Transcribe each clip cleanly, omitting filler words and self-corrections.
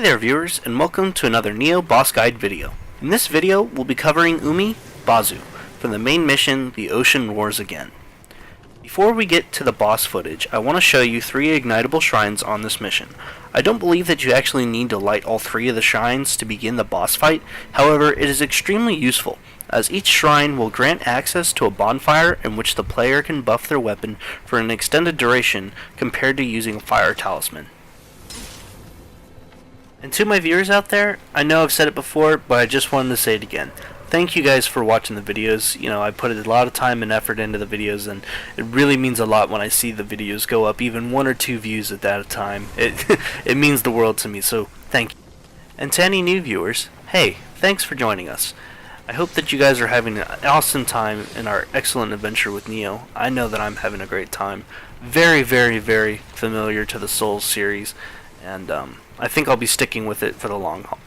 Hey there viewers, and welcome to another Nioh Boss Guide video. In this video, we'll be covering Umi Bazu from the main mission, The Ocean Roars Again. Before we get to the boss footage, I want to show you 3 ignitable shrines on this mission. I don't believe that you actually need to light all 3 of the shrines to begin the boss fight, however, it is extremely useful, as each shrine will grant access to a bonfire in which the player can buff their weapon for an extended duration compared to using a fire talisman. And to my viewers out there, I know I've said it before, but I just wanted to say it again. Thank you guys for watching the videos. You know, I put a lot of time and effort into the videos, and it really means a lot when I see the videos go up, even 1 or 2 views at that time. It means the world to me, so thank you. And to any new viewers, hey, thanks for joining us. I hope that you guys are having an awesome time in our excellent adventure with Nioh. I know that I'm having a great time. Very, very, very familiar to the Souls series, and I think I'll be sticking with it for the long haul.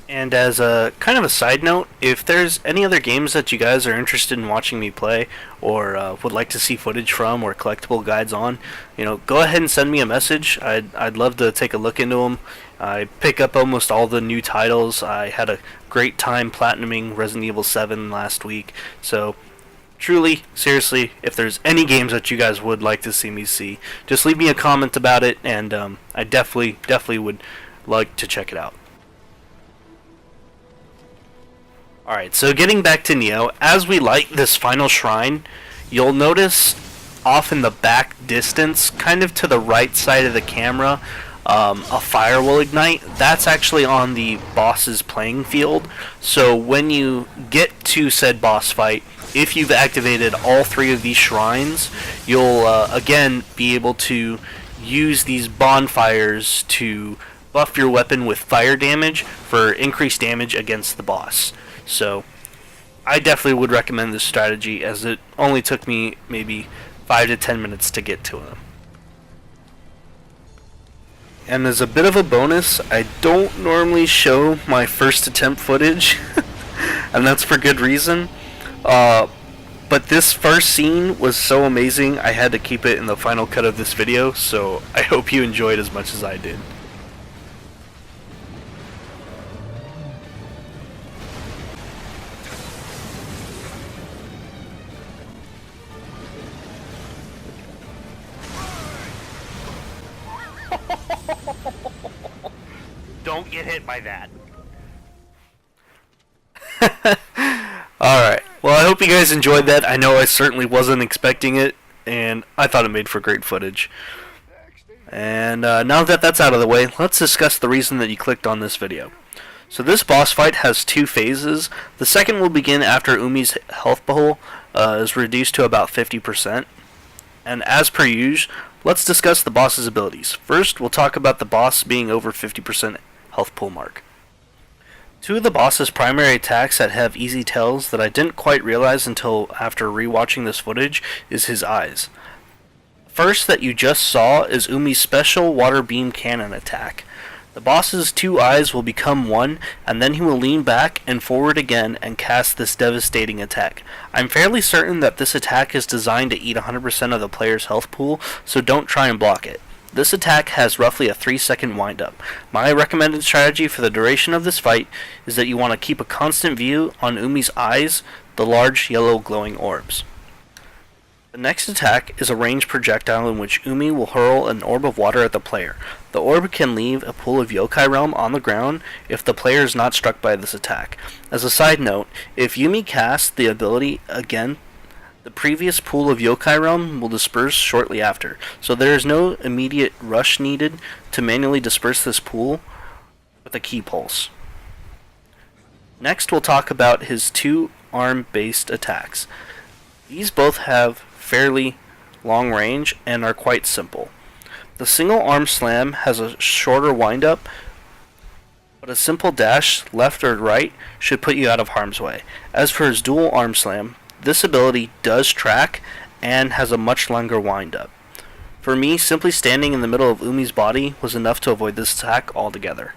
And as a kind of a side note, if there's any other games that you guys are interested in watching me play, or would like to see footage from, or collectible guides on, you know, go ahead and send me a message. I'd love to take a look into them. I pick up almost all the new titles. I had a great time platinuming Resident Evil 7 last week, so truly, seriously, if there's any games that you guys would like to see me see, just leave me a comment about it, and I definitely would like to check it out. Alright, so getting back to Nioh, as we light this final shrine, you'll notice off in the back distance, kind of to the right side of the camera, a fire will ignite. That's actually on the boss's playing field, so when you get to said boss fight, if you've activated all 3 of these shrines, you'll again be able to use these bonfires to buff your weapon with fire damage for increased damage against the boss. So I definitely would recommend this strategy, as it only took me maybe 5 to 10 minutes to get to them. And as a bit of a bonus, I don't normally show my first attempt footage, and that's for good reason. But this first scene was so amazing, I had to keep it in the final cut of this video, so I hope you enjoyed as much as I did. Don't get hit by that. Alright, well, I hope you guys enjoyed that. I know I certainly wasn't expecting it, and I thought it made for great footage. And now that that's out of the way, let's discuss the reason that you clicked on this video. So this boss fight has 2 phases. The second will begin after Umi's health pool is reduced to about 50%. And as per usual, let's discuss the boss's abilities. First, we'll talk about the boss being over 50% health pool mark. 2 of the boss's primary attacks that have easy tells that I didn't quite realize until after rewatching this footage is his eyes. First that you just saw is Umi's special water beam cannon attack. The boss's 2 eyes will become 1, and then he will lean back and forward again and cast this devastating attack. I'm fairly certain that this attack is designed to eat 100% of the player's health pool, so don't try and block it. This attack has roughly a 3-second windup. My recommended strategy for the duration of this fight is that you want to keep a constant view on Umi's eyes, the large yellow glowing orbs. The next attack is a ranged projectile in which Umi will hurl an orb of water at the player. The orb can leave a pool of Yokai Realm on the ground if the player is not struck by this attack. As a side note, if Umi casts the ability again, the previous pool of Yokai Realm will disperse shortly after, so there is no immediate rush needed to manually disperse this pool with a key pulse. Next, we'll talk about his 2 arm-based attacks. These both have fairly long range and are quite simple. The single arm slam has a shorter windup, but a simple dash left or right should put you out of harm's way. As for his dual arm slam, this ability does track and has a much longer windup. For me, simply standing in the middle of Umi's body was enough to avoid this attack altogether.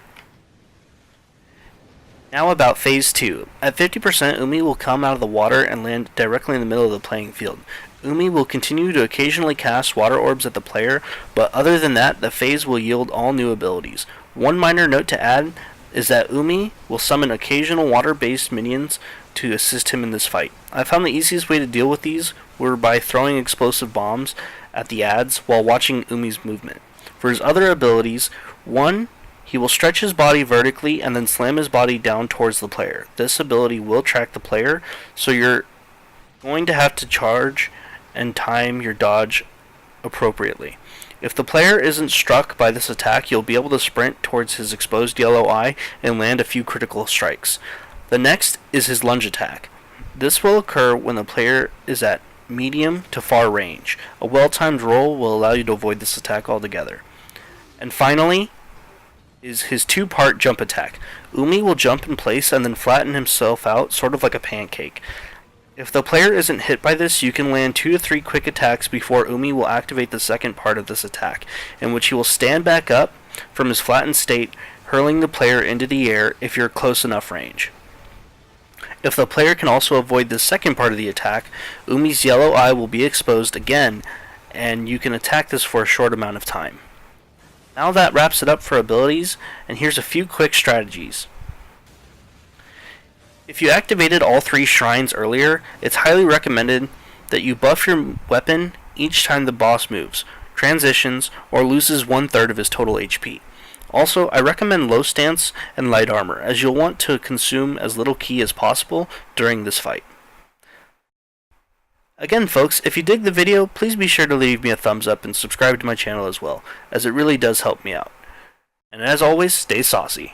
Now about Phase 2. At 50%, Umi will come out of the water and land directly in the middle of the playing field. Umi will continue to occasionally cast water orbs at the player, but other than that, the phase will yield all new abilities. One minor note to add is that Umi will summon occasional water-based minions to assist him in this fight. I found the easiest way to deal with these were by throwing explosive bombs at the adds while watching Umi's movement. For his other abilities, 1. He will stretch his body vertically and then slam his body down towards the player. This ability will track the player, so you're going to have to charge and time your dodge appropriately. If the player isn't struck by this attack, you'll be able to sprint towards his exposed yellow eye and land a few critical strikes. The next is his lunge attack. This will occur when the player is at medium to far range. A well-timed roll will allow you to avoid this attack altogether. And finally is his two-part jump attack. Umi will jump in place and then flatten himself out, sort of like a pancake. If the player isn't hit by this, you can land 2 to 3 quick attacks before Umi will activate the second part of this attack, in which he will stand back up from his flattened state, hurling the player into the air if you're close enough range. If the player can also avoid the second part of the attack, Umi's yellow eye will be exposed again, and you can attack this for a short amount of time. Now that wraps it up for abilities, and here's a few quick strategies. If you activated all 3 shrines earlier, it's highly recommended that you buff your weapon each time the boss moves, transitions, or loses 1/3 of his total HP. Also, I recommend low stance and light armor, as you'll want to consume as little ki as possible during this fight. Again folks, if you dig the video, please be sure to leave me a thumbs up and subscribe to my channel as well, as it really does help me out. And as always, stay saucy.